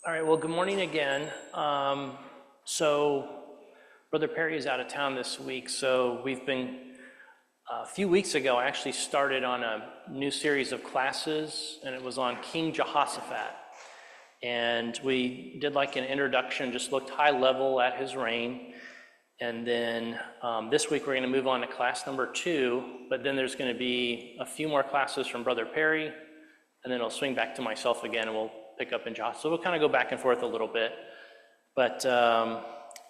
All right, well, good morning again. So Brother Perry is out of town this week, so a few weeks ago, I actually started on a new series of classes, and it was on King Jehoshaphat. And we did like an introduction, just looked high level at his reign. And then this week, we're going to move on to class number 2, but then there's going to be a few more classes from Brother Perry, and then it'll swing back to myself again, and we'll pick up in Jehoshaphat. So we'll kind of go back and forth a little bit. But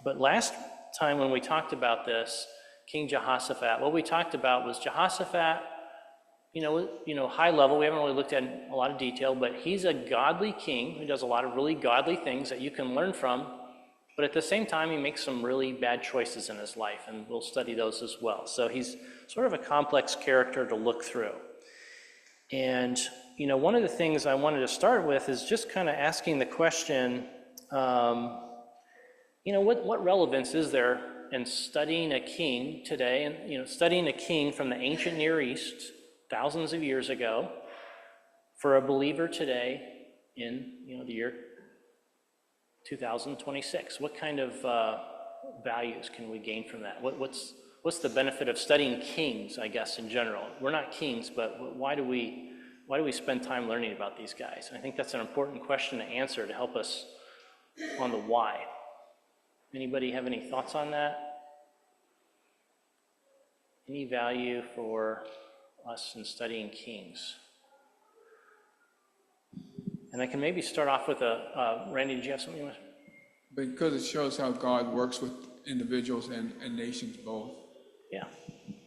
last time when we talked about this, King Jehoshaphat, what we talked about was Jehoshaphat, high level. We haven't really looked at a lot of detail, but he's a godly king who does a lot of really godly things that you can learn from. But at the same time, he makes some really bad choices in his life, and we'll study those as well. So he's sort of a complex character to look through. And one of the things I wanted to start with is just kind of asking the question, what relevance is there in studying a king today, and studying a king from the ancient Near East thousands of years ago for a believer today in the year 2026? What kind of values can we gain from that? What's the benefit of studying kings, I guess, in general? We're not kings, but why do we spend time learning about these guys? And I think that's an important question to answer to help us on the why. Anybody have any thoughts on that? Any value for us in studying kings? And I can maybe start off with Randy, did you have something you want to? Because it shows how God works with individuals and nations both. Yeah,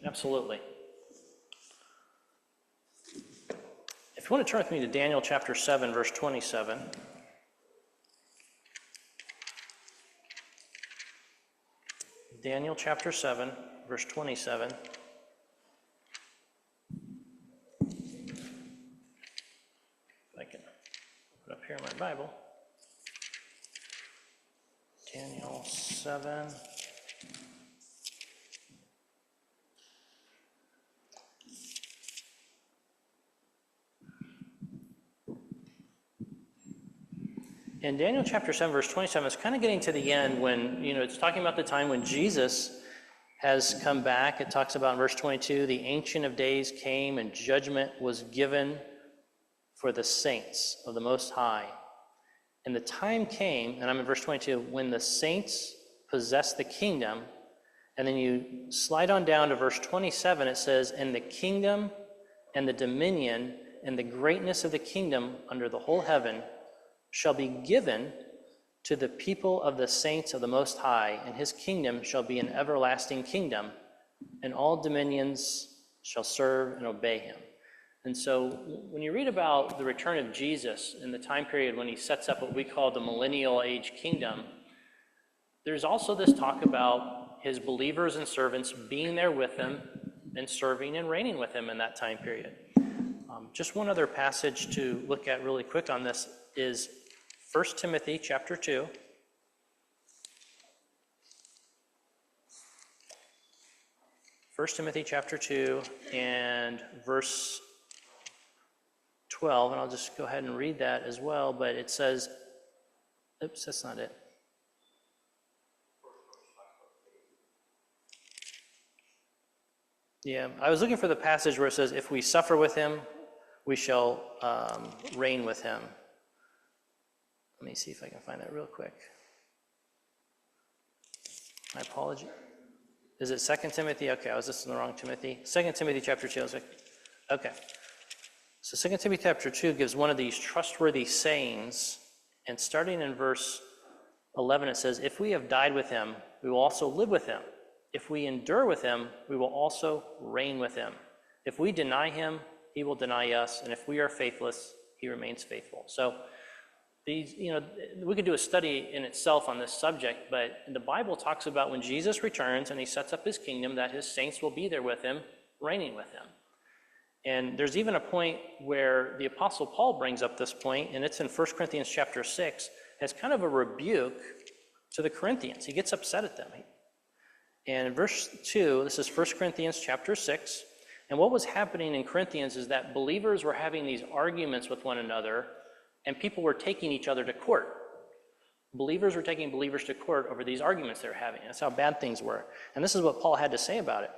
absolutely. If you want to turn with me to Daniel chapter 7, verse 27. Daniel chapter 7, verse 27. If I can put it up here in my Bible. Daniel 7. In Daniel chapter 7, verse 27, it's kind of getting to the end when, it's talking about the time when Jesus has come back. It talks about in verse 22, the Ancient of Days came and judgment was given for the saints of the Most High. And the time came, and I'm in verse 22, when the saints possessed the kingdom. And then you slide on down to verse 27, it says, and the kingdom and the dominion and the greatness of the kingdom under the whole heaven shall be given to the people of the saints of the Most High, and his kingdom shall be an everlasting kingdom, and all dominions shall serve and obey him. And so when you read about the return of Jesus in the time period when he sets up what we call the millennial age kingdom, there's also this talk about his believers and servants being there with him and serving and reigning with him in that time period. Just one other passage to look at really quick on this is 1 Timothy chapter 2. First Timothy chapter 2 and verse 12, and I'll just go ahead and read that as well, but it says, oops, that's not it. Yeah, I was looking for the passage where it says, if we suffer with him, we shall reign with him. Let me see if I can find that real quick. My apology. Is it 2 Timothy? Okay, I was listening to the wrong Timothy. 2 Timothy chapter 2. I was like, okay. So 2 Timothy chapter 2 gives one of these trustworthy sayings, and starting in verse 11 it says, if we have died with him, we will also live with him. If we endure with him, we will also reign with him. If we deny him, he will deny us, and if we are faithless, he remains faithful. So these, we could do a study in itself on this subject, but the Bible talks about when Jesus returns and he sets up his kingdom, that his saints will be there with him, reigning with him. And there's even a point where the Apostle Paul brings up this point, and it's in 1 Corinthians chapter 6, as kind of a rebuke to the Corinthians. He gets upset at them. And in verse 2, this is 1 Corinthians chapter 6, and what was happening in Corinthians is that believers were having these arguments with one another, and people were taking each other to court. believers were taking believers to court over these arguments they were having. That's how bad things were. And this is what Paul had to say about it.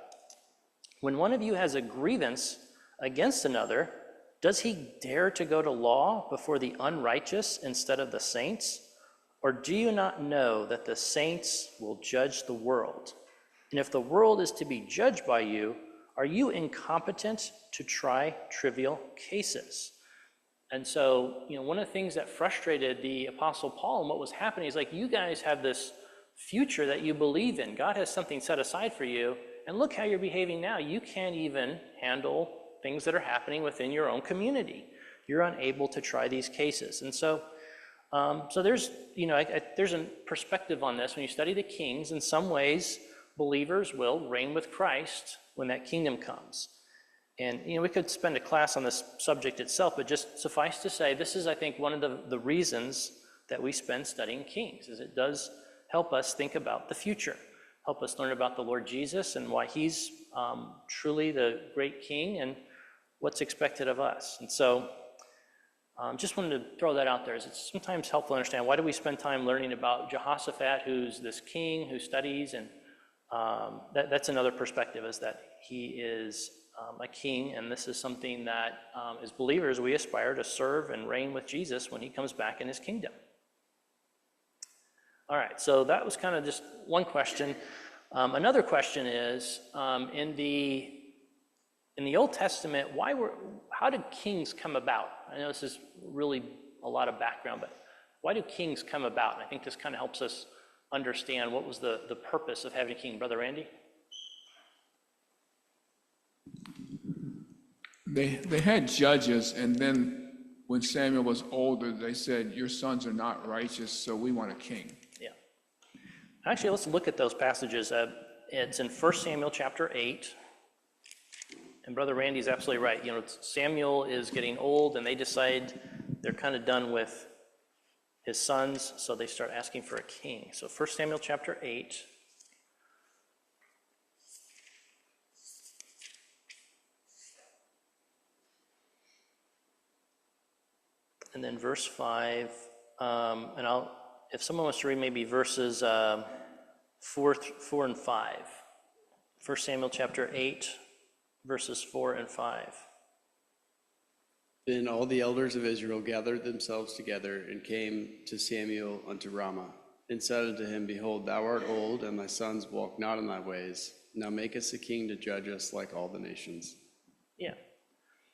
When one of you has a grievance against another, does he dare to go to law before the unrighteous instead of the saints? Or do you not know that the saints will judge the world? And if the world is to be judged by you, are you incompetent to try trivial cases? And so, one of the things that frustrated the Apostle Paul and what was happening is like, you guys have this future that you believe in. God has something set aside for you, and look how you're behaving now. You can't even handle things that are happening within your own community. You're unable to try these cases. And so there's, there's a perspective on this. When you study the Kings, in some ways, believers will reign with Christ when that kingdom comes. And, we could spend a class on this subject itself, but just suffice to say, this is, I think, one of the reasons that we spend studying Kings, is it does help us think about the future, help us learn about the Lord Jesus and why he's truly the great king and what's expected of us. And so just wanted to throw that out there. It's sometimes helpful to understand, why do we spend time learning about Jehoshaphat, who's this king who studies, and that's another perspective, is that he is a king, and this is something that as believers we aspire to serve and reign with Jesus when he comes back in his kingdom. All right, so that was kind of just one question. Another question is, in the Old Testament, how did kings come about? I know this is really a lot of background, but why do kings come about? And I think this kind of helps us understand what was the purpose of having a king. Brother Randy? They had judges, and then when Samuel was older, they said, your sons are not righteous, so we want a king. Yeah. Actually, let's look at those passages. It's in 1 Samuel chapter 8. And Brother Randy's absolutely right. Samuel is getting old, and they decide they're kind of done with his sons, so they start asking for a king. So 1 Samuel chapter 8. And then verse 5, if someone wants to read maybe verses 4 and 5. 1 Samuel chapter 8, verses 4 and 5. Then all the elders of Israel gathered themselves together and came to Samuel unto Ramah, and said unto him, Behold, thou art old, and thy sons walk not in thy ways. Now make us a king to judge us like all the nations. Yeah.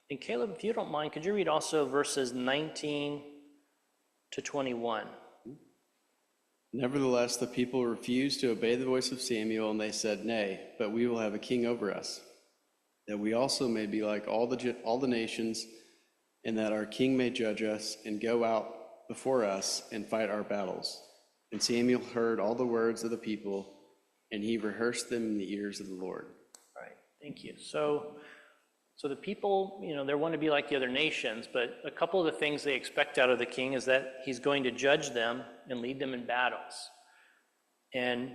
And Caleb, if you don't mind, could you read also verses 19 to 21? Nevertheless, the people refused to obey the voice of Samuel, and they said, Nay, but we will have a king over us, that we also may be like all the nations, and that our king may judge us and go out before us and fight our battles. And Samuel heard all the words of the people, and he rehearsed them in the ears of the Lord. All right, thank you. So the people, they want to be like the other nations, but a couple of the things they expect out of the king is that he's going to judge them and lead them in battles. And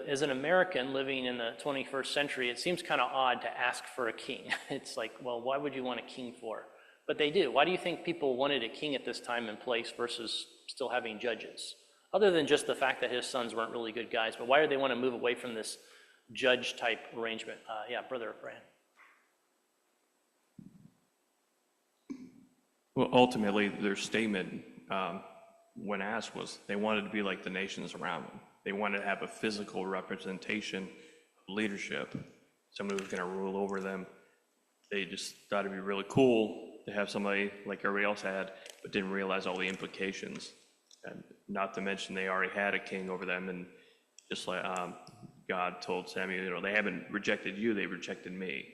as an American living in the 21st century, it seems kind of odd to ask for a king. It's like, well, why would you want a king for? But they do. Why do you think people wanted a king at this time and place versus still having judges? Other than just the fact that his sons weren't really good guys, but why do they want to move away from this judge-type arrangement? Brother Brian. Well, ultimately, their statement, when asked, was they wanted to be like the nations around them. They wanted to have a physical representation of leadership, somebody who was going to rule over them. They just thought it'd be really cool to have somebody like everybody else had, but didn't realize all the implications. And not to mention they already had a king over them, and just like God told Samuel, they haven't rejected you, they rejected me.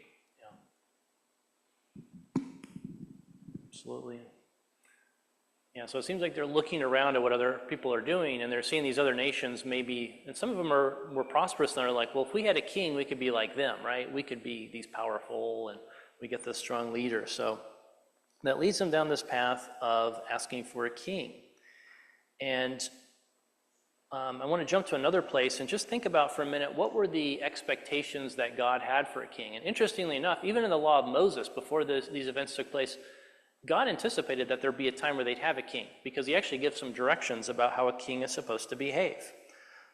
Absolutely. Yeah, so it seems like they're looking around at what other people are doing, and they're seeing these other nations maybe, and some of them are more prosperous, and they're like, well, if we had a king, we could be like them, right? We could be these powerful, and we get this strong leader. So that leads them down this path of asking for a king. And I want to jump to another place and just think about for a minute, what were the expectations that God had for a king? And interestingly enough, even in the law of Moses, before these events took place, God anticipated that there'd be a time where they'd have a king, because he actually gives some directions about how a king is supposed to behave.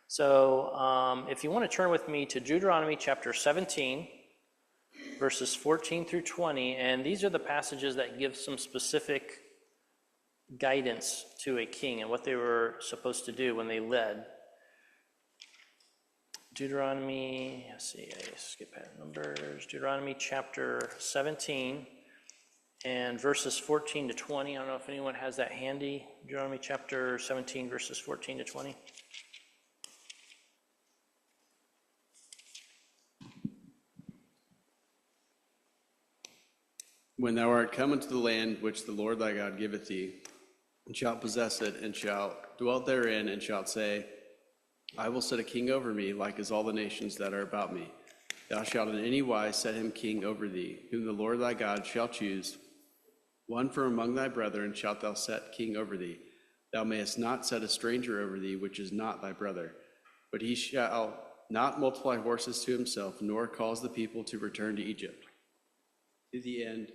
So if you want to turn with me to Deuteronomy chapter 17, verses 14 through 20, and these are the passages that give some specific guidance to a king and what they were supposed to do when they led. Deuteronomy, let's see, I skip ahead numbers. Deuteronomy chapter 17 and verses 14 to 20. I don't know if anyone has that handy. Deuteronomy chapter 17, verses 14 to 20. When thou art come into the land which the Lord thy God giveth thee, and shalt possess it, and shalt dwell therein, and shalt say, I will set a king over me, like as all the nations that are about me. Thou shalt in any wise set him king over thee, whom the Lord thy God shall choose. One from among thy brethren shalt thou set king over thee. Thou mayest not set a stranger over thee, which is not thy brother. But he shall not multiply horses to himself, nor cause the people to return to Egypt, to the end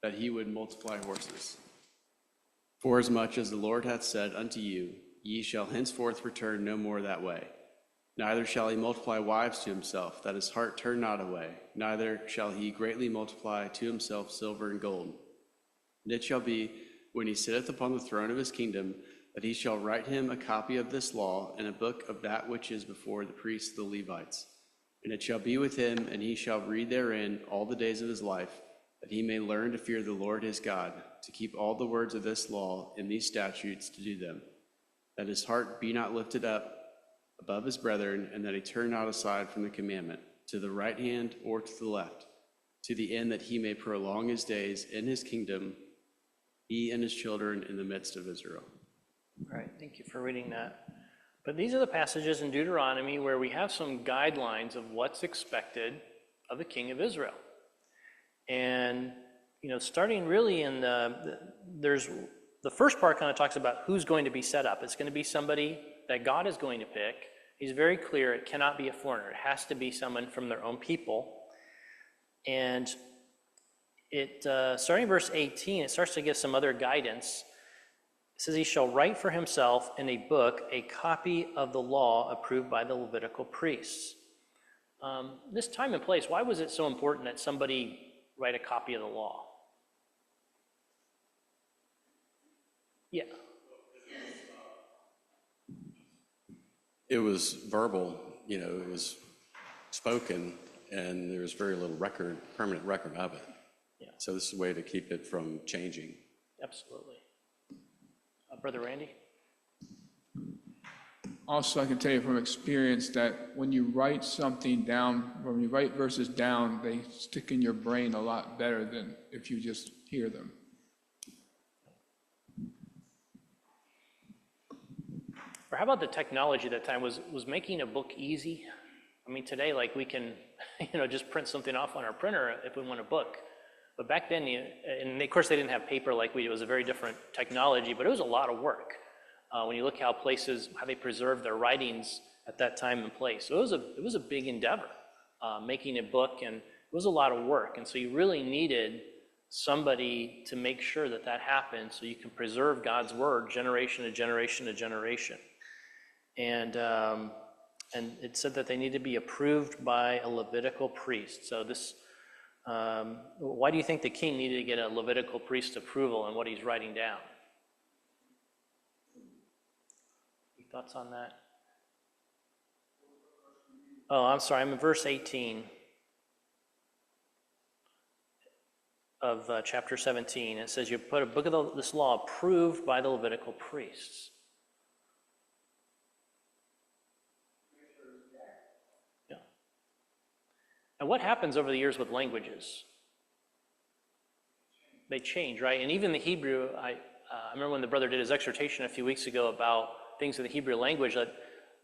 that he would multiply horses. Forasmuch as the Lord hath said unto you, ye shall henceforth return no more that way. Neither shall he multiply wives to himself, that his heart turn not away. Neither shall he greatly multiply to himself silver and gold. And it shall be, when he sitteth upon the throne of his kingdom, that he shall write him a copy of this law, and a book of that which is before the priests the Levites. And it shall be with him, and he shall read therein all the days of his life, that he may learn to fear the Lord his God, to keep all the words of this law and these statutes to do them, that his heart be not lifted up above his brethren, and that he turn not aside from the commandment, to the right hand or to the left, to the end that he may prolong his days in his kingdom, he and his children in the midst of Israel. All right, thank you for reading that. But these are the passages in Deuteronomy where we have some guidelines of what's expected of the king of Israel. And, starting really in there's the first part kind of talks about who's going to be set up. It's going to be somebody that God is going to pick. He's very clear it cannot be a foreigner. It has to be someone from their own people. And it starting in verse 18, it starts to give some other guidance. It says, he shall write for himself in a book a copy of the law approved by the Levitical priests. This time and place, why was it so important that somebody write a copy of the law? Yeah. It was verbal, it was spoken, and there was very little permanent record of it. Yeah. So this is a way to keep it from changing. Absolutely. Brother Randy? Also, I can tell you from experience that when you write something down, when you write verses down, they stick in your brain a lot better than if you just hear them. Or how about the technology at that time? Was making a book easy? I mean, today, we can, just print something off on our printer if we want a book. But back then, and of course they didn't have paper like we do. It was a very different technology, but it was a lot of work. When you look how they preserved their writings at that time and place. So it was a big endeavor, making a book, and it was a lot of work. And so you really needed somebody to make sure that happened so you can preserve God's word generation to generation to generation. And it said that they need to be approved by a Levitical priest. So this, why do you think the king needed to get a Levitical priest approval on what he's writing down? Any thoughts on that? Oh, I'm sorry, I'm in verse 18 of chapter 17. It says you put a book of this law approved by the Levitical priests. Yeah. And what happens over the years with languages? They change, right? And even the Hebrew, I remember when the brother did his exhortation a few weeks ago about things in the Hebrew language, that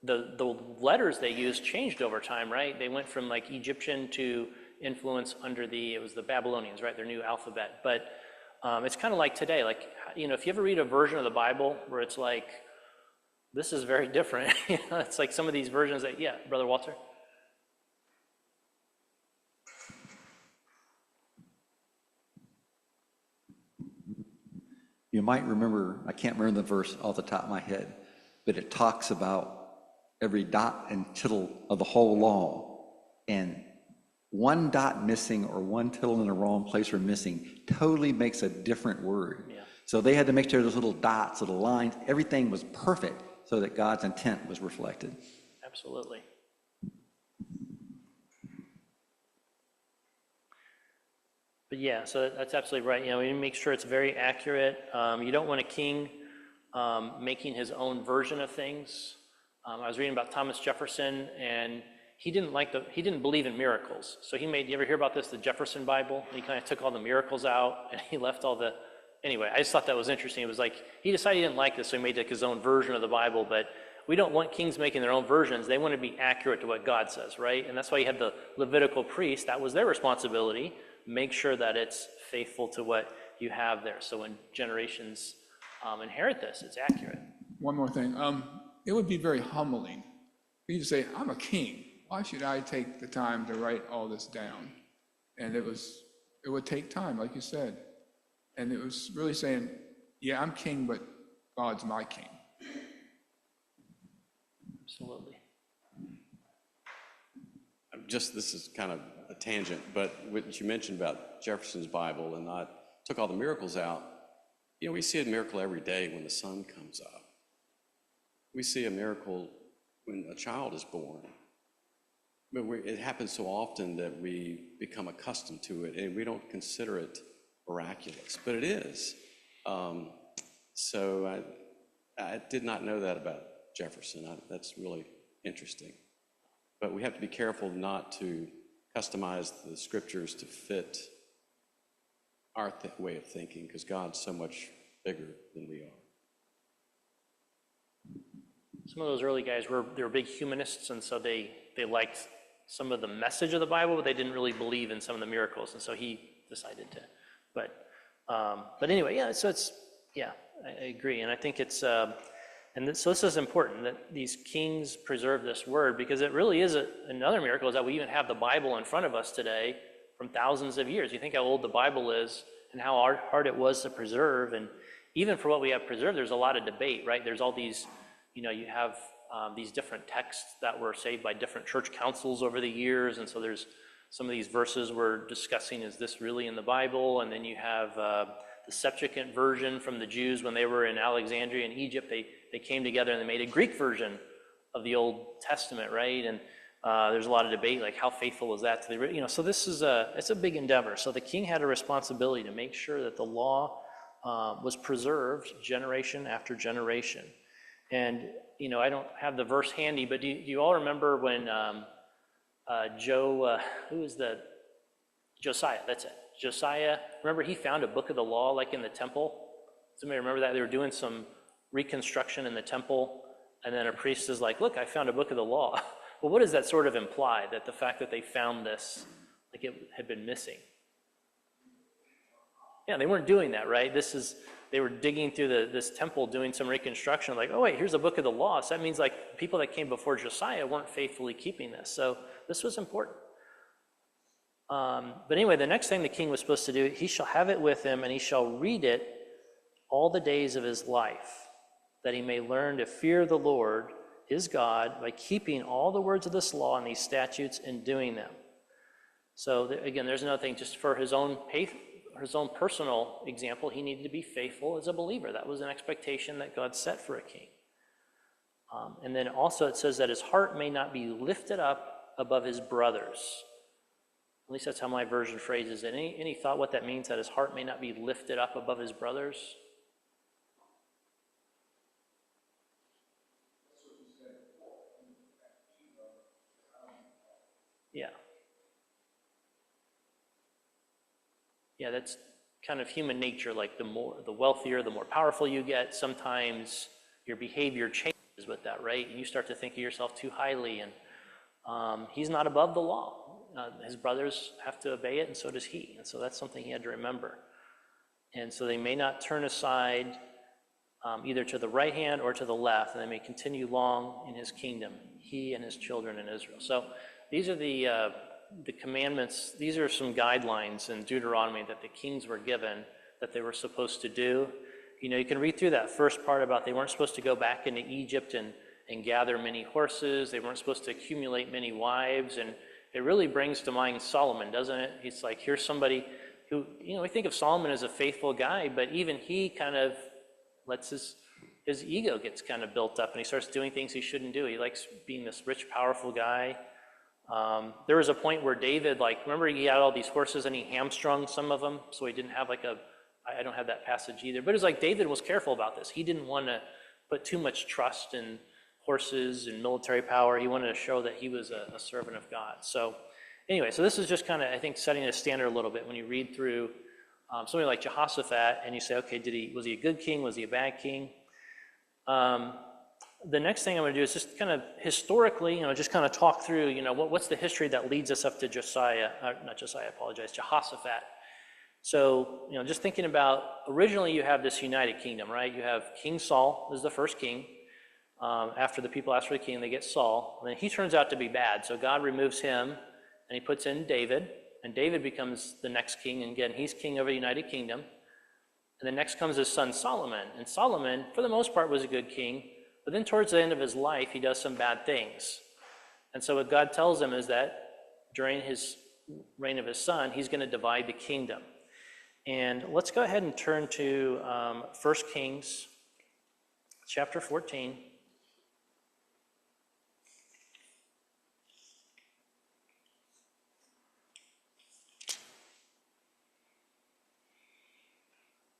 the letters they used changed over time, right? They went from Egyptian to influence under it was the Babylonians, right? Their new alphabet. But it's kind of like today, if you ever read a version of the Bible where it's this is very different. It's like some of these versions that, yeah, Brother Walter? you might remember, I can't remember the verse off the top of my head, but it talks about every dot and tittle of the whole law. And one dot missing or one tittle in the wrong place or missing totally makes a different word. Yeah. So they had to make sure those little dots, little lines, everything was perfect so that God's intent was reflected. Absolutely. But yeah, so that's absolutely right. You know, you make sure it's very accurate. You don't want a king making his own version of things. I was reading about Thomas Jefferson, and he didn't believe in miracles. So you ever hear about this, the Jefferson Bible? He kind of took all the miracles out, and he left all the, anyway, I just thought that was interesting. It was like, he decided he didn't like this, so he made like his own version of the Bible, but we don't want kings making their own versions. They want to be accurate to what God says, right? And that's why you had the Levitical priests. That was their responsibility. Make sure that it's faithful to what you have there. So when generations inherit this, it's accurate. One more thing. It would be very humbling for you to say, I'm a king. Why should I take the time to write all this down? And it would take time, like you said. And it was really saying, yeah, I'm king, but God's my king. Absolutely. This is kind of a tangent, but what you mentioned about Jefferson's Bible and not took all the miracles out. You know, we see a miracle every day when the sun comes up. We see a miracle when a child is born. But it happens so often that we become accustomed to it and we don't consider it miraculous, but it is. So I did not know that about Jefferson. That's really interesting. But we have to be careful not to customize the scriptures to fit our way of thinking, because God's so much bigger than we are. Some of those early guys they were big humanists, and so they liked some of the message of the Bible, but they didn't really believe in some of the miracles, and so he decided to. But anyway, yeah. So I agree, and I think it's so this is important that these kings preserve this word, because it really is another miracle is that we even have the Bible in front of us today from thousands of years. You think how old the Bible is and how hard it was to preserve, and even for what we have preserved, there's a lot of debate, right? There's all these, you have these different texts that were saved by different church councils over the years, and so there's some of these verses we're discussing, is this really in the Bible? And then you have the Septuagint version from the Jews when they were in Alexandria in Egypt. They came together and they made a Greek version of the Old Testament, right? And there's a lot of debate, like how faithful is that to the, so this is it's a big endeavor. So the king had a responsibility to make sure that the law was preserved generation after generation. And, I don't have the verse handy, but do you all remember when Josiah, that's it. Josiah, remember he found a book of the law like in the temple? Somebody remember that? They were doing some reconstruction in the temple, and then a priest is like, look, I found a book of the law. Well, what does that sort of imply? That the fact that they found this, like it had been missing? Yeah, they weren't doing that, right? They were digging through this temple doing some reconstruction, like, oh wait, here's a book of the law. So that means like people that came before Josiah weren't faithfully keeping this. So this was important. But anyway, the next thing the king was supposed to do, he shall have it with him, and he shall read it all the days of his life, that he may learn to fear the Lord his God by keeping all the words of this law and these statutes and doing them. So again, there's another thing, just for his own personal example, he needed to be faithful as a believer. That was an expectation that God set for a king. And then also it says that his heart may not be lifted up above his brothers. At least that's how my version phrases it. Any thought what that means, that his heart may not be lifted up above his brothers? Yeah. Yeah, that's kind of human nature. Like the wealthier, the more powerful you get, sometimes your behavior changes with that, right? And you start to think of yourself too highly, and he's not above the law. His brothers have to obey it, and so does he. And so that's something he had to remember. And so they may not turn aside either to the right hand or to the left, and they may continue long in his kingdom, he and his children in Israel. So these are the commandments. These are some guidelines in Deuteronomy that the kings were given that they were supposed to do. You can read through that first part about they weren't supposed to go back into Egypt and gather many horses. They weren't supposed to accumulate many wives. And it really brings to mind Solomon, doesn't it? It's like, here's somebody who, we think of Solomon as a faithful guy, but even he kind of lets his ego gets kind of built up, and he starts doing things he shouldn't do. He likes being this rich, powerful guy. There was a point where David, remember he had all these horses and he hamstrung some of them, so he didn't have I don't have that passage either, but it's like David was careful about this. He didn't want to put too much trust in horses and military power. He wanted to show that he was a servant of God. So anyway, so this is just kind of, I think, setting a standard a little bit when you read through somebody like Jehoshaphat and you say, okay, was he a good king? Was he a bad king? The next thing I'm going to do is just kind of historically, just kind of talk through, what's the history that leads us up to Jehoshaphat. So, just thinking about, originally you have this united kingdom, right? You have King Saul is the first king. After the people ask for the king, they get Saul. And then he turns out to be bad. So God removes him and he puts in David. And David becomes the next king. And again, he's king over the United Kingdom. And then next comes his son Solomon. And Solomon, for the most part, was a good king. But then towards the end of his life, he does some bad things. And so what God tells him is that during his reign of his son, he's going to divide the kingdom. And let's go ahead and turn to 1 Kings chapter 14.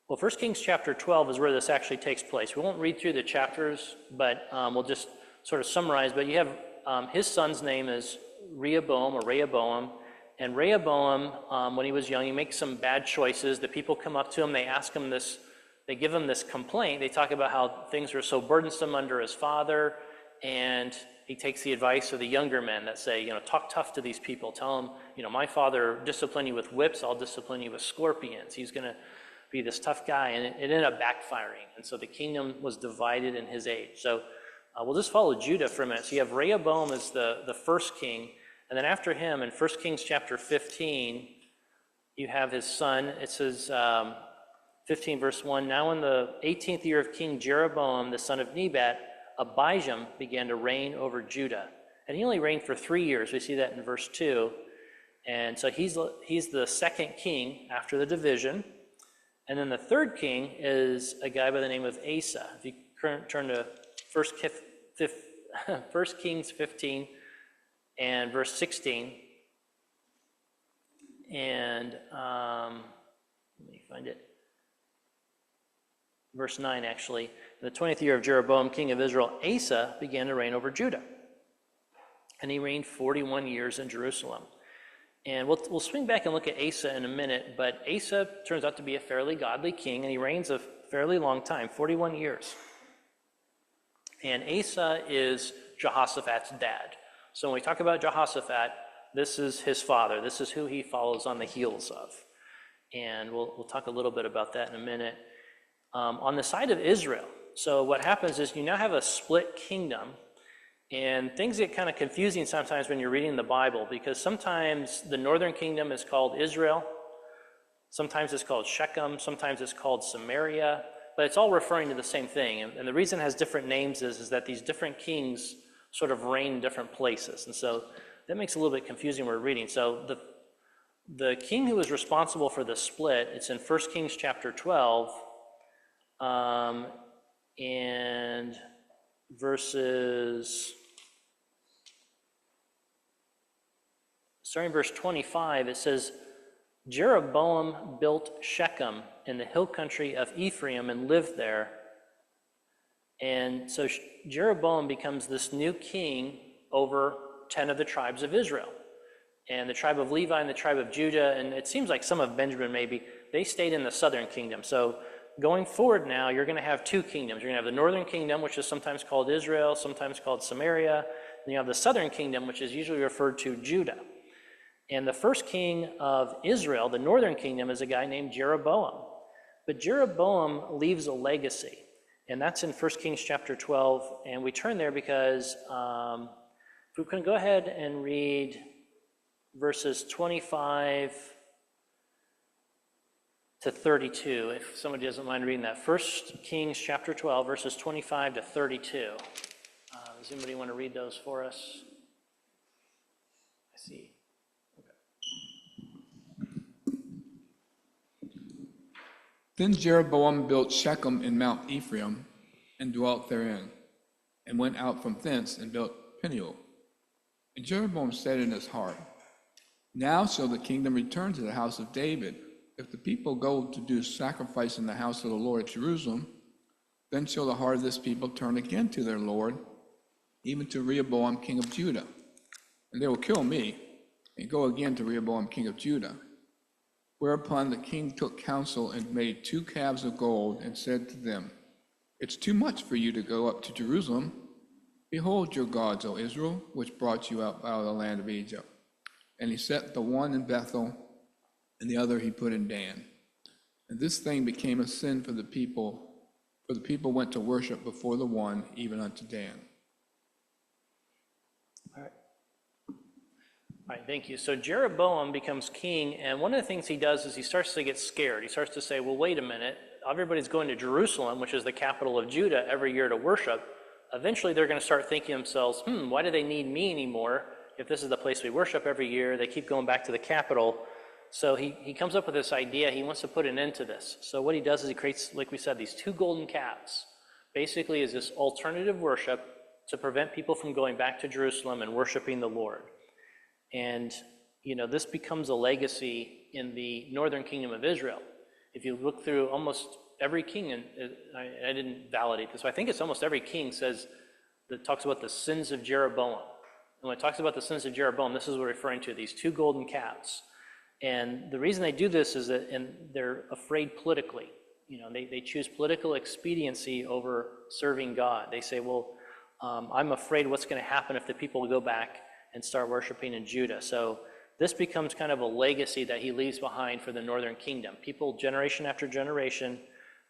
Well, 1 Kings chapter 12 is where this actually takes place. We won't read through the chapters, but we'll just sort of summarize. But you have his son's name is Rehoboam. And Rehoboam, when he was young, he makes some bad choices. The people come up to him, they ask him this, they give him this complaint. They talk about how things were so burdensome under his father, and he takes the advice of the younger men that say, talk tough to these people. Tell them, my father disciplined you with whips, I'll discipline you with scorpions. He's going to be this tough guy, and it ended up backfiring. And so the kingdom was divided in his age. So we'll just follow Judah for a minute. So you have Rehoboam as the first king, and then after him in 1 Kings chapter 15, you have his son. It says, 15 verse 1, now in the 18th year of King Jeroboam, the son of Nebat, Abijam began to reign over Judah. And he only reigned for 3 years. We see that in verse 2. And so he's the second king after the division. And then the third king is a guy by the name of Asa. If you turn to 1 Kings 15 and verse 16. And let me find it. Verse 9, actually. In the 20th year of Jeroboam, king of Israel, Asa began to reign over Judah. And he reigned 41 years in Jerusalem. And we'll swing back and look at Asa in a minute, but Asa turns out to be a fairly godly king, and he reigns a fairly long time, 41 years. And Asa is Jehoshaphat's dad. So when we talk about Jehoshaphat, this is his father. This is who he follows on the heels of. And we'll talk a little bit about that in a minute. On the side of Israel, so what happens is you now have a split kingdom, and things get kind of confusing sometimes when you're reading the Bible, because sometimes the northern kingdom is called Israel, sometimes it's called Shechem, sometimes it's called Samaria, but it's all referring to the same thing. And the reason it has different names is that these different kings sort of reign in different places. And so that makes it a little bit confusing when we're reading. So the king who was responsible for the split, it's in 1 Kings chapter 12, and starting verse 25, it says, Jeroboam built Shechem in the hill country of Ephraim and lived there. And so Jeroboam becomes this new king over 10 of the tribes of Israel. And the tribe of Levi and the tribe of Judah, and it seems like some of Benjamin maybe, they stayed in the southern kingdom. So going forward now, you're going to have two kingdoms. You're going to have the northern kingdom, which is sometimes called Israel, sometimes called Samaria. And you have the southern kingdom, which is usually referred to Judah. And the first king of Israel, the northern kingdom, is a guy named Jeroboam. But Jeroboam leaves a legacy. And that's in 1 Kings chapter 12. And we turn there because if we can go ahead and read verses 25 to 32, if somebody doesn't mind reading that. 1 Kings chapter 12, verses 25 to 32. Does anybody want to read those for us? I see. Then Jeroboam built Shechem in Mount Ephraim, and dwelt therein, and went out from thence and built Peniel. And Jeroboam said in his heart, Now shall the kingdom return to the house of David. If the people go to do sacrifice in the house of the Lord at Jerusalem, then shall the heart of this people turn again to their Lord, even to Rehoboam king of Judah. And they will kill me, and go again to Rehoboam king of Judah. Whereupon the king took counsel and made 2 calves of gold, and said to them, It's too much for you to go up to Jerusalem. Behold your gods, O Israel, which brought you out of the land of Egypt. And he set the one in Bethel, and the other he put in Dan. And this thing became a sin for the people went to worship before the one, even unto Dan. All right, thank you. So Jeroboam becomes king, and one of the things he does is he starts to get scared. He starts to say, well, wait a minute. Everybody's going to Jerusalem, which is the capital of Judah, every year to worship. Eventually, they're going to start thinking to themselves, why do they need me anymore? If this is the place we worship every year, they keep going back to the capital. So he comes up with this idea. He wants to put an end to this. So what he does is he creates, like we said, these 2 golden calves. Basically is this alternative worship to prevent people from going back to Jerusalem and worshiping the Lord. And, this becomes a legacy in the northern kingdom of Israel. If you look through almost every king, and I didn't validate this, but I think it's almost every king that talks about the sins of Jeroboam. And when it talks about the sins of Jeroboam, this is what we're referring to, these 2 golden calves. And the reason they do this is that they're afraid politically. They choose political expediency over serving God. They say, well, I'm afraid what's going to happen if the people go back and start worshiping in Judah. So this becomes kind of a legacy that he leaves behind for the northern kingdom. People, generation after generation,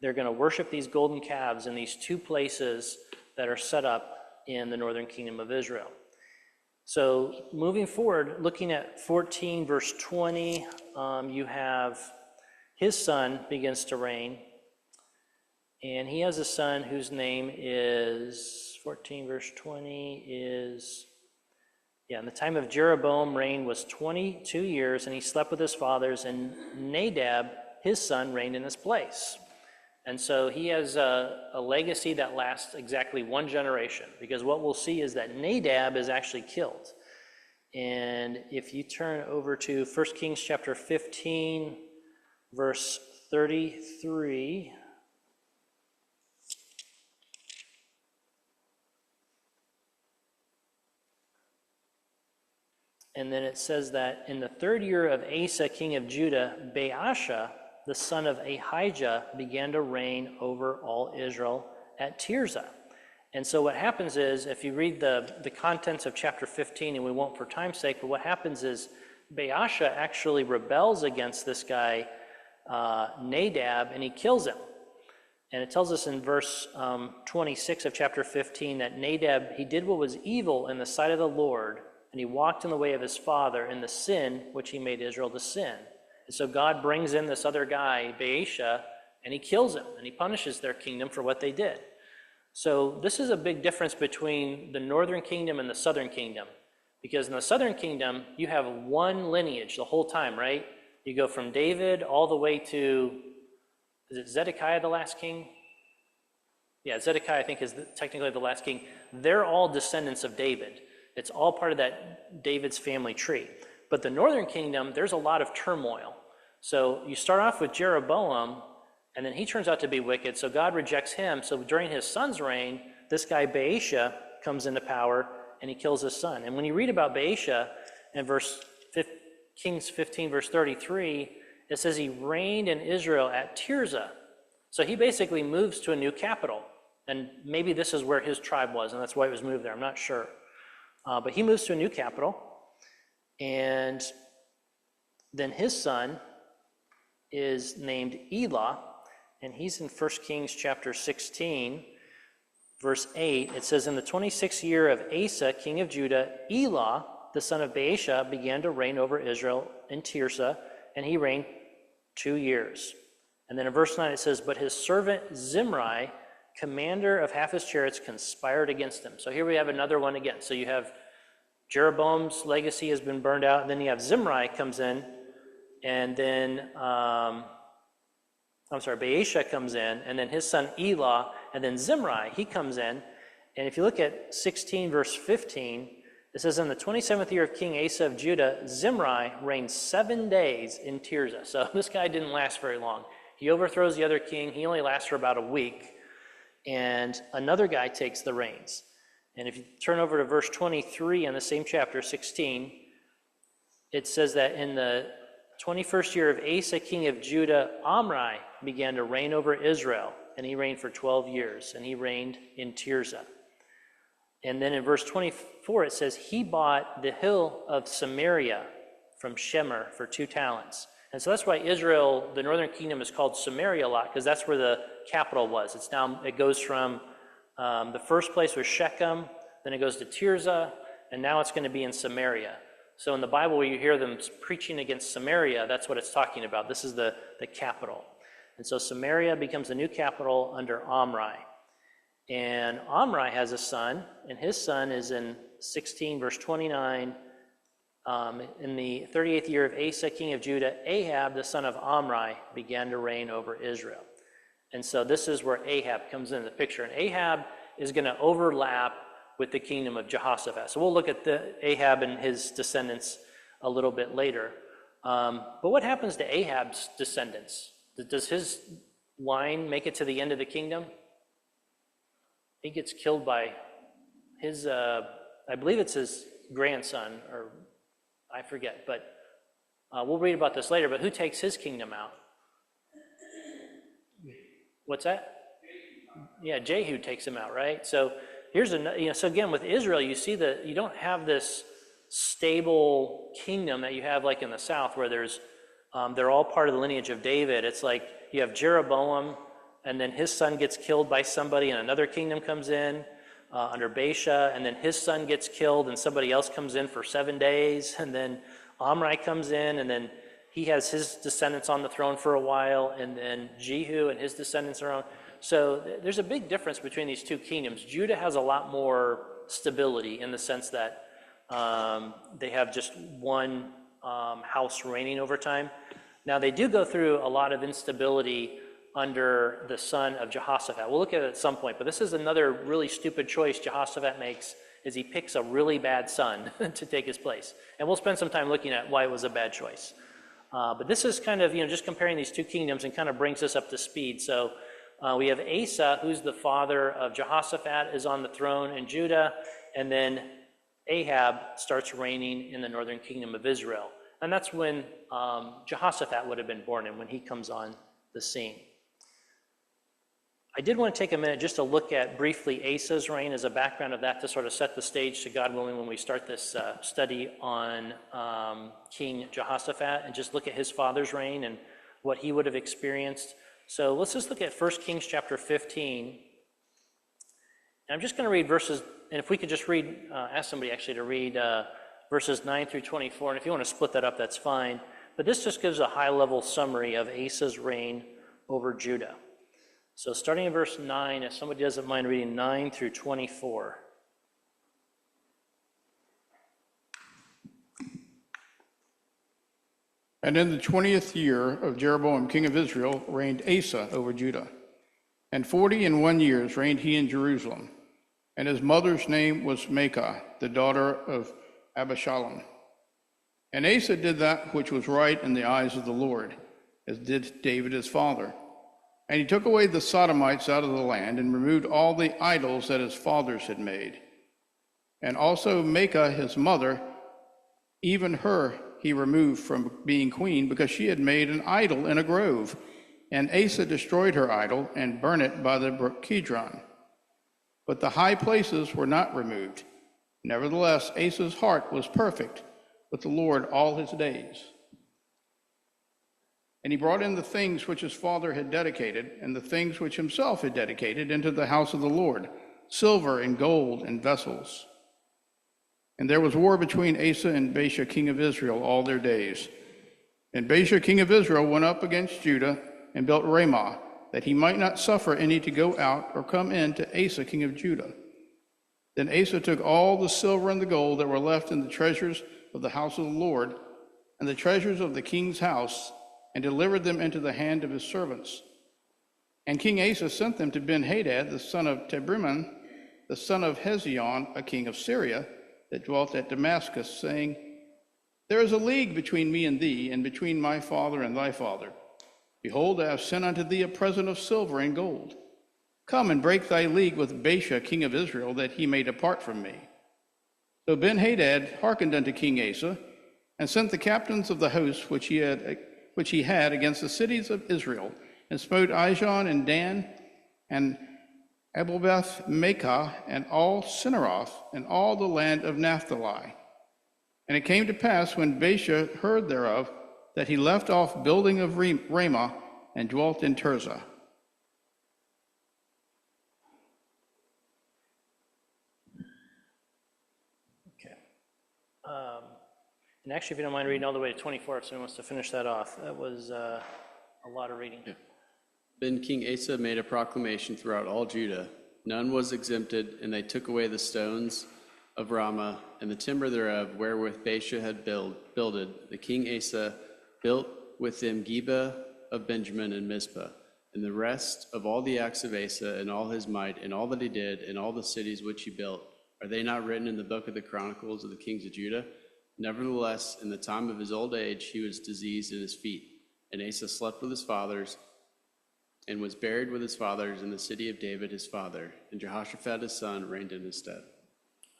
they're going to worship these golden calves in these 2 places that are set up in the northern kingdom of Israel. So moving forward, looking at 14 verse 20, you have his son begins to reign. And he has a son whose name is, 14 verse 20 is, in the time of Jeroboam reign was 22 years, and he slept with his fathers, and Nadab, his son, reigned in his place. And so he has a legacy that lasts exactly 1 generation, because what we'll see is that Nadab is actually killed. And if you turn over to 1 Kings chapter 15, verse 33, and then it says that in the 3rd year of Asa, king of Judah, Baasha, the son of Ahijah, began to reign over all Israel at Tirzah. And so what happens is, if you read the contents of chapter 15, and we won't for time's sake, but what happens is Baasha actually rebels against this guy, Nadab, and he kills him. And it tells us in verse 26 of chapter 15 that Nadab, he did what was evil in the sight of the Lord, and he walked in the way of his father in the sin which he made Israel to sin. And so God brings in this other guy, Baasha, and he kills him, and he punishes their kingdom for what they did. So this is a big difference between the northern kingdom and the southern kingdom. Because in the southern kingdom, you have 1 lineage the whole time, right? You go from David all the way to, is it Zedekiah the last king? Yeah, Zedekiah, I think, is technically the last king. They're all descendants of David. It's all part of that David's family tree. But the northern kingdom, there's a lot of turmoil. So you start off with Jeroboam, and then he turns out to be wicked, so God rejects him. So during his son's reign, this guy Baasha comes into power, and he kills his son. And when you read about Baasha in Kings 15, verse 33, it says he reigned in Israel at Tirzah. So he basically moves to a new capital. And maybe this is where his tribe was, and that's why it was moved there. I'm not sure. But he moves to a new capital, and then his son is named Elah, and he's in 1 Kings chapter 16, verse 8. It says, in the 26th year of Asa, king of Judah, Elah, the son of Baasha, began to reign over Israel in Tirzah, and he reigned 2 years. And then in verse 9 it says, but his servant Zimri, commander of half his chariots, conspired against him. So here we have another one again. So you have Jeroboam's legacy has been burned out, and then you have Zimri comes in, and then, Baasha comes in, and then his son Elah, and then Zimri, he comes in. And if you look at 16 verse 15, it says, in the 27th year of King Asa of Judah, Zimri reigned 7 days in Tirzah. So this guy didn't last very long. He overthrows the other king. He only lasts for about a week. And another guy takes the reins. And if you turn over to verse 23 in the same chapter, 16, it says that in the 21st year of Asa, king of Judah, Omri began to reign over Israel. And he reigned for 12 years. And he reigned in Tirzah. And then in verse 24, it says, he bought the hill of Samaria from Shemer for 2 talents. And so that's why Israel, the northern kingdom, is called Samaria a lot, because that's where the capital was. It goes from, the first place was Shechem, then it goes to Tirzah, and now it's going to be in Samaria. So in the Bible, where you hear them preaching against Samaria, that's what it's talking about. This is the capital. And so Samaria becomes the new capital under Omri. And Omri has a son, and his son is in 16, verse 29. In the 38th year of Asa, king of Judah, Ahab, the son of Omri, began to reign over Israel. And so this is where Ahab comes into the picture. And Ahab is going to overlap with the kingdom of Jehoshaphat. So we'll look at the Ahab and his descendants a little bit later. But what happens to Ahab's descendants? Does his line make it to the end of the kingdom? He gets killed by his, I believe it's his grandson, or I forget, but we'll read about this later. But who takes his kingdom out? What's that? Yeah, Jehu takes him out, right? So here's so again with Israel, you see that you don't have this stable kingdom that you have like in the south, where they're all part of the lineage of David. It's like you have Jeroboam, and then his son gets killed by somebody, and another kingdom comes in under Baasha, and then his son gets killed, and somebody else comes in for 7 days, and then Omri comes in, and then he has his descendants on the throne for a while, and then Jehu and his descendants are on. So there's a big difference between these two kingdoms. Judah has a lot more stability in the sense that they have just one house reigning over time. Now they do go through a lot of instability under the son of Jehoshaphat. We'll look at it at some point, but this is another really stupid choice Jehoshaphat makes, is he picks a really bad son to take his place. And we'll spend some time looking at why it was a bad choice. But this is kind of, just comparing these two kingdoms, and kind of brings us up to speed. So we have Asa, who's the father of Jehoshaphat, is on the throne in Judah, and then Ahab starts reigning in the northern kingdom of Israel. And that's when Jehoshaphat would have been born, and when he comes on the scene. I did want to take a minute just to look at briefly Asa's reign as a background of that, to sort of set the stage to, God willing, when we start this study on King Jehoshaphat, and just look at his father's reign and what he would have experienced. So let's just look at 1 Kings chapter 15. And I'm just going to read verses, and if we could just read, ask somebody actually to read verses 9 through 24, and if you want to split that up, that's fine. But this just gives a high-level summary of Asa's reign over Judah. So starting in verse 9, if somebody doesn't mind reading 9 through 24. And in the 20th year of Jeroboam king of Israel reigned Asa over Judah. And 41 years reigned he in Jerusalem. And his mother's name was Maacah, the daughter of Abishalom. And Asa did that which was right in the eyes of the Lord, as did David his father. And he took away the Sodomites out of the land, and removed all the idols that his fathers had made. And also Maacah his mother, even her he removed from being queen, because she had made an idol in a grove. And Asa destroyed her idol, and burned it by the brook Kidron. But the high places were not removed. Nevertheless, Asa's heart was perfect with the Lord all his days. And he brought in the things which his father had dedicated, and the things which himself had dedicated, into the house of the Lord, silver and gold and vessels. And there was war between Asa and Baasha king of Israel all their days. And Baasha king of Israel went up against Judah and built Ramah, that he might not suffer any to go out or come in to Asa king of Judah. Then Asa took all the silver and the gold that were left in the treasures of the house of the Lord, and the treasures of the king's house, and delivered them into the hand of his servants. And King Asa sent them to Ben-Hadad, the son of Tabrimmon, the son of Hezion, a king of Syria, that dwelt at Damascus, saying, There is a league between me and thee, and between my father and thy father. Behold, I have sent unto thee a present of silver and gold. Come and break thy league with Baasha, king of Israel, that he may depart from me. So Ben-Hadad hearkened unto King Asa, and sent the captains of the host which he had against the cities of Israel, and smote Ijon and Dan, and Abel-beth-maachah, and all Cinneroth, and all the land of Naphtali. And it came to pass, when Baasha heard thereof, that he left off building of Ramah, and dwelt in Tirzah. Okay. And actually, if you don't mind reading all the way to 24, if someone wants to finish that off, that was a lot of reading. Yeah. Then King Asa made a proclamation throughout all Judah. None was exempted, and they took away the stones of Ramah and the timber thereof, wherewith Baasha had builded. The king Asa built with them Geba of Benjamin and Mizpah, and the rest of all the acts of Asa, and all his might, and all that he did, and all the cities which he built. Are they not written in the book of the Chronicles of the kings of Judah? Nevertheless, in the time of his old age, he was diseased in his feet. And Asa slept with his fathers, and was buried with his fathers in the city of David his father. And Jehoshaphat his son reigned in his stead.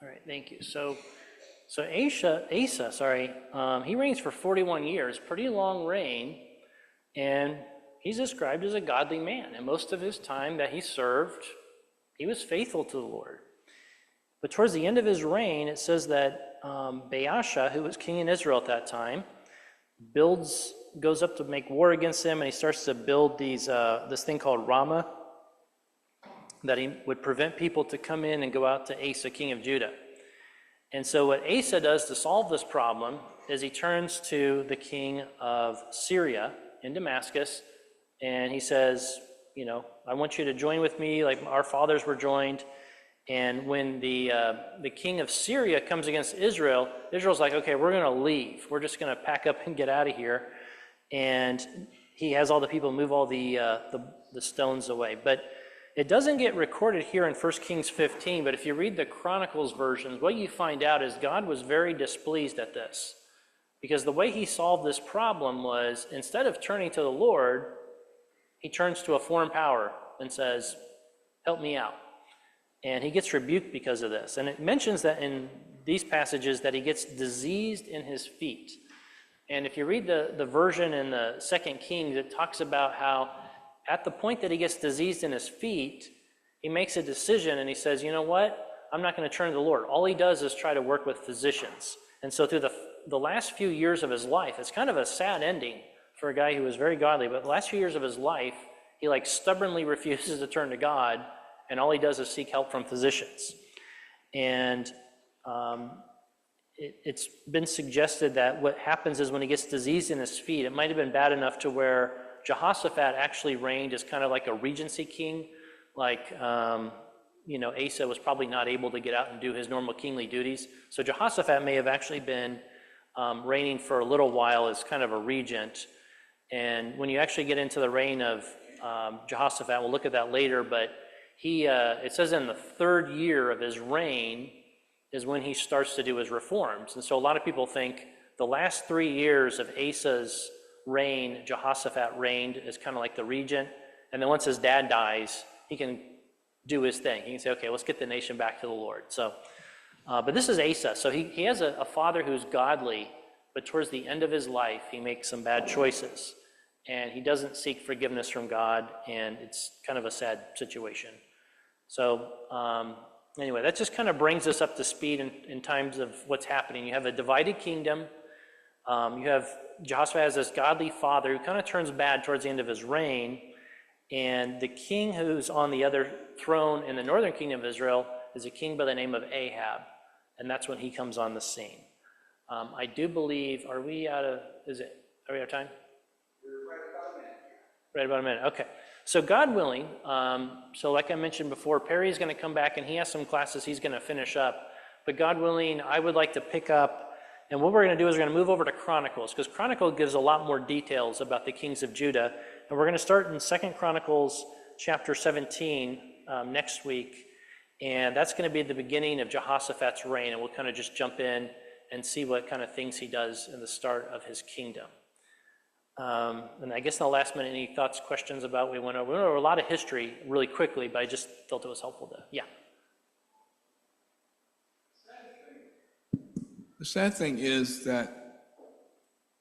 All right, thank you. So Asa, he reigns for 41 years, pretty long reign, and he's described as a godly man. And most of his time that he served, he was faithful to the Lord. But towards the end of his reign, it says that Baasha, who was king in Israel at that time, goes up to make war against him, and he starts to build this thing called Ramah, that he would prevent people to come in and go out to Asa, king of Judah. And so what Asa does to solve this problem is he turns to the king of Syria in Damascus, and he says, I want you to join with me like our fathers were joined. And when the king of Syria comes against Israel, Israel's like, okay, we're going to leave. We're just going to pack up and get out of here. And he has all the people move all the stones away. But it doesn't get recorded here in 1 Kings 15, but if you read the Chronicles versions, what you find out is God was very displeased at this. Because the way he solved this problem was, instead of turning to the Lord, he turns to a foreign power and says, help me out. And he gets rebuked because of this. And it mentions that in these passages that he gets diseased in his feet. And if you read the version in the 2 Kings, it talks about how at the point that he gets diseased in his feet, he makes a decision and he says, you know what? I'm not going to turn to the Lord. All he does is try to work with physicians. And so through the last few years of his life, it's kind of a sad ending for a guy who was very godly, but the last few years of his life, he stubbornly refuses to turn to God, and all he does is seek help from physicians. And it's been suggested that what happens is when he gets diseased in his feet, it might have been bad enough to where Jehoshaphat actually reigned as kind of like a regency king. Asa was probably not able to get out and do his normal kingly duties. So Jehoshaphat may have actually been reigning for a little while as kind of a regent. And when you actually get into the reign of Jehoshaphat, we'll look at that later, but it says in the third year of his reign is when he starts to do his reforms. And so a lot of people think the last 3 years of Asa's reign, Jehoshaphat reigned as kind of like the regent. And then once his dad dies, he can do his thing. He can say, okay, let's get the nation back to the Lord. So, but this is Asa. So he has a father who's godly, but towards the end of his life, he makes some bad choices. And he doesn't seek forgiveness from God, and it's kind of a sad situation. So anyway, that just kind of brings us up to speed in times of what's happening. You have a divided kingdom. You have Jehoshaphat has this godly father who kind of turns bad towards the end of his reign, and the king who's on the other throne in the northern kingdom of Israel is a king by the name of Ahab, and that's when he comes on the scene. I do believe, are we out of time? Right about a minute. Okay. So God willing, so like I mentioned before, Perry's going to come back and he has some classes he's going to finish up. But God willing, I would like to pick up, and what we're going to do is we're going to move over to Chronicles, because Chronicle gives a lot more details about the kings of Judah. And we're going to start in 2 Chronicles chapter 17 next week. And that's going to be the beginning of Jehoshaphat's reign. And we'll kind of just jump in and see what kind of things he does in the start of his kingdom. And I guess in the last minute, any thoughts, questions about we went over a lot of history really quickly, but I just felt it was helpful to, yeah. The sad thing is that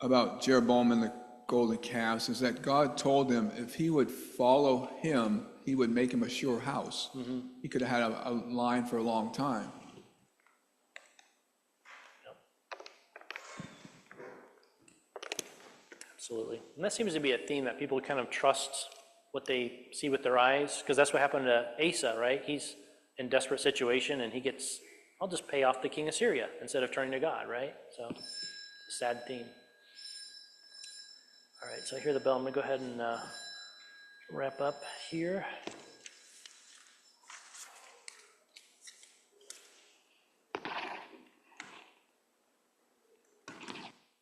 about Jeroboam and the golden calves is that God told him if he would follow him, he would make him a sure house. He could have had a line for a long time. Absolutely. And that seems to be a theme that people kind of trust what they see with their eyes, because that's what happened to Asa, right? He's in desperate situation and he gets, I'll just pay off the king of Syria instead of turning to God, right? So, it's a sad theme. All right, so I hear the bell. I'm going to go ahead and wrap up here.